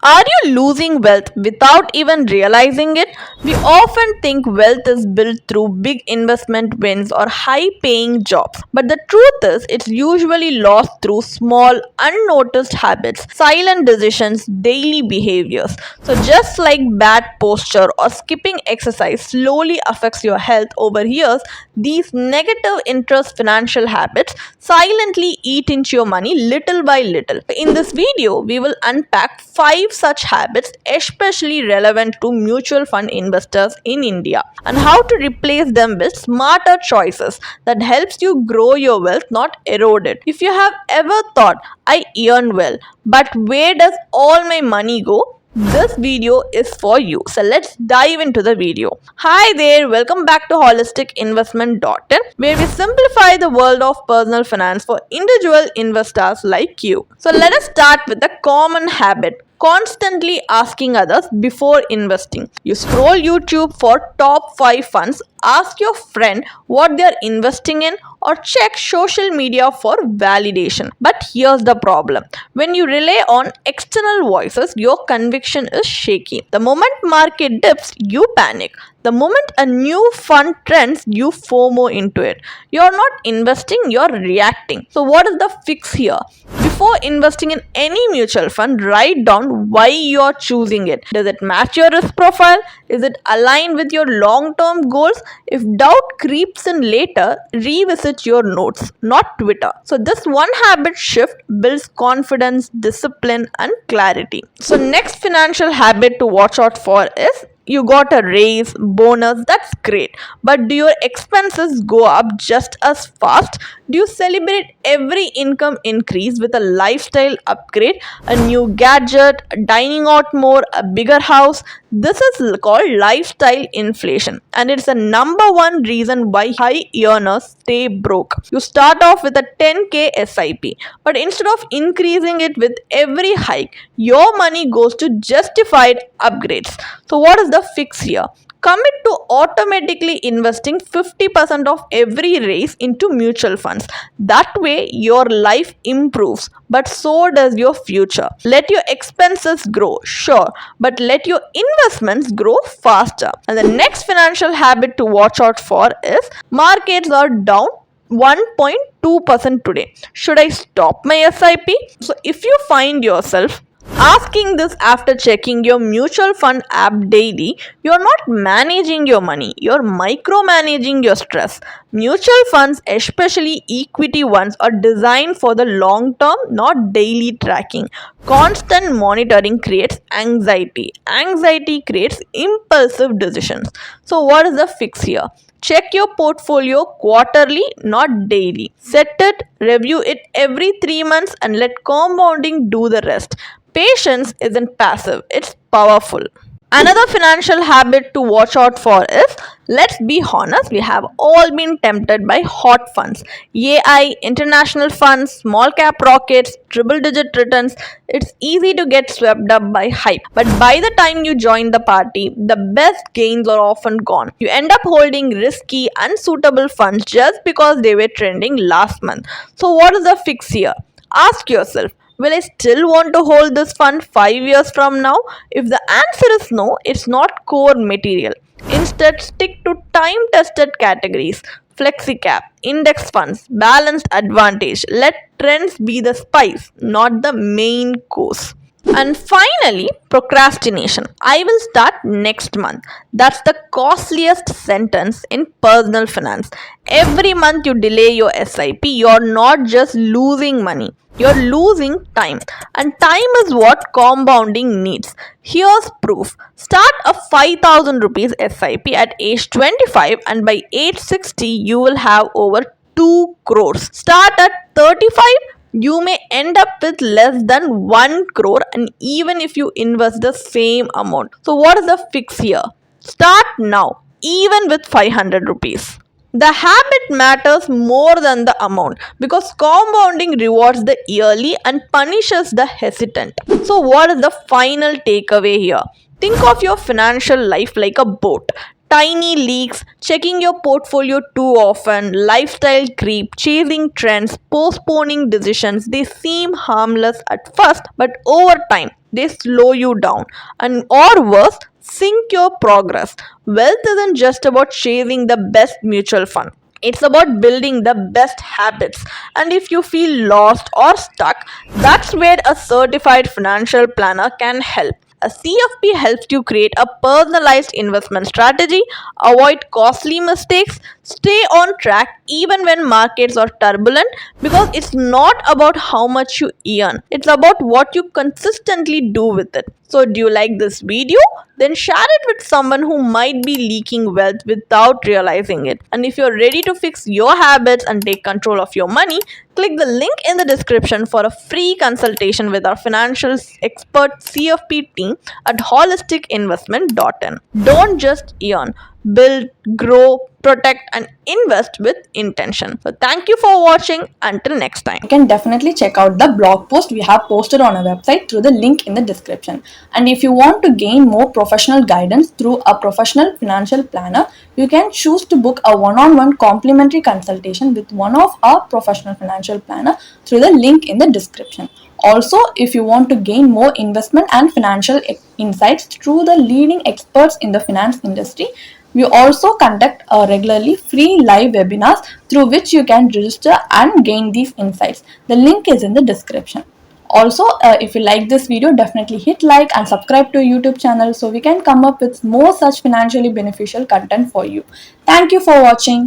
Are you losing wealth without even realizing it? We often think wealth is built through big investment wins or high paying jobs. But the truth is, it's usually lost through small, unnoticed habits, silent decisions, daily behaviors. So, just like bad posture or skipping exercise slowly affects your health over years, these negative interest financial habits silently eat into your money little by little. In this video, we will unpack 5 such habits especially relevant to mutual fund investors in India and how to replace them with smarter choices that helps you grow your wealth, not erode it. If you have ever thought, I earn well, but where does all my money go? This video is for you. So let's dive into the video. Hi there, welcome back to Holistic Investment where we simplify the world of personal finance for individual investors like you. So let us start with the common habit. Constantly asking others before investing. You scroll YouTube for top 5 funds, ask your friend what they are investing in, or check social media for validation. But here's the problem. When you rely on external voices, your conviction is shaky. The moment market dips, you panic. The moment a new fund trends, you FOMO into it. You're not investing, you're reacting. So, what is the fix here? Before investing in any mutual fund, write down why you're choosing it. Does it match your risk profile? Is it aligned with your long term goals? If doubt creeps in later, revisit your notes, not Twitter. So, this one habit shift builds confidence, discipline, and clarity. So, next financial habit to watch out for is you got a raise, bonus, that's great. But do your expenses go up just as fast? Do you celebrate every income increase with a lifestyle upgrade, a new gadget, dining out more, a bigger house? This is called lifestyle inflation, and it's the number one reason why high earners stay broke. You start off with a 10k SIP, but instead of increasing it with every hike, your money goes to justified upgrades. So, what is the fix here? Commit to automatically investing 50% of every raise into mutual funds. That way, your life improves, but so does your future. Let your expenses grow, sure, but let your investments grow faster. And the next financial habit to watch out for is markets are down 1.2% today. Should I stop my SIP? So, if you find yourself asking this after checking your mutual fund app daily, you're not managing your money, you're micromanaging your stress. Mutual funds, especially equity ones, are designed for the long term, not daily tracking. Constant monitoring creates anxiety. Anxiety creates impulsive decisions. So, what is the fix here? Check your portfolio quarterly, not daily. Set it, review it every 3 months, and let compounding do the rest. Patience isn't passive, it's powerful. Another financial habit to watch out for is, let's be honest, we have all been tempted by hot funds. AI, international funds, small cap rockets, triple digit returns. It's easy to get swept up by hype. But by the time you join the party, the best gains are often gone. You end up holding risky, unsuitable funds just because they were trending last month. So, what is the fix here? Ask yourself, will I still want to hold this fund 5 years from now? If the answer is no, it's not core material. Instead, stick to time tested categories: flexicap, index funds, balanced advantage. Let trends be the spice, not the main course. And finally, procrastination. I will start next month. That's the costliest sentence in personal finance. Every month you delay your SIP, you're not just losing money, you're losing time. And time is what compounding needs. Here's proof. Start a 5,000 rupees SIP at age 25, and by age 60, you will have over 2 crores. Start at 35, you may end up with less than 1 crore, and even if you invest the same amount. So, what is the fix here? Start now, even with 500 rupees. The habit matters more than the amount because compounding rewards the yearly and punishes the hesitant. So, what is the final takeaway here? Think of your financial life like a boat. Tiny leaks, checking your portfolio too often, lifestyle creep, chasing trends, postponing decisions. They seem harmless at first, but over time, they slow you down, and or worse, sink your progress. Wealth isn't just about chasing the best mutual fund. It's about building the best habits. And if you feel lost or stuck, that's where a certified financial planner can help. A CFP helps you create a personalized investment strategy, avoid costly mistakes, stay on track even when markets are turbulent, because it's not about how much you earn, it's about what you consistently do with it. So, do you like this video? Then share it with someone who might be leaking wealth without realizing it. And if you're ready to fix your habits and take control of your money, click the link in the description for a free consultation with our financial expert CFP team at holisticinvestment.in. Don't just earn, build, grow, protect, and invest with intention. So, thank you for watching. Until next time. You can definitely check out the blog post we have posted on our website through the link in the description. And if you want to gain more professional guidance through a professional financial planner, you can choose to book a one-on-one complimentary consultation with one of our professional financial planner through the link in the description. Also, if you want to gain more investment and financial insights through the leading experts in the finance industry, we also conduct regularly free live webinars through which you can register and gain these insights. The link is in the description. Also, if you like this video, definitely hit like and subscribe to our YouTube channel so we can come up with more such financially beneficial content for you. Thank you for watching.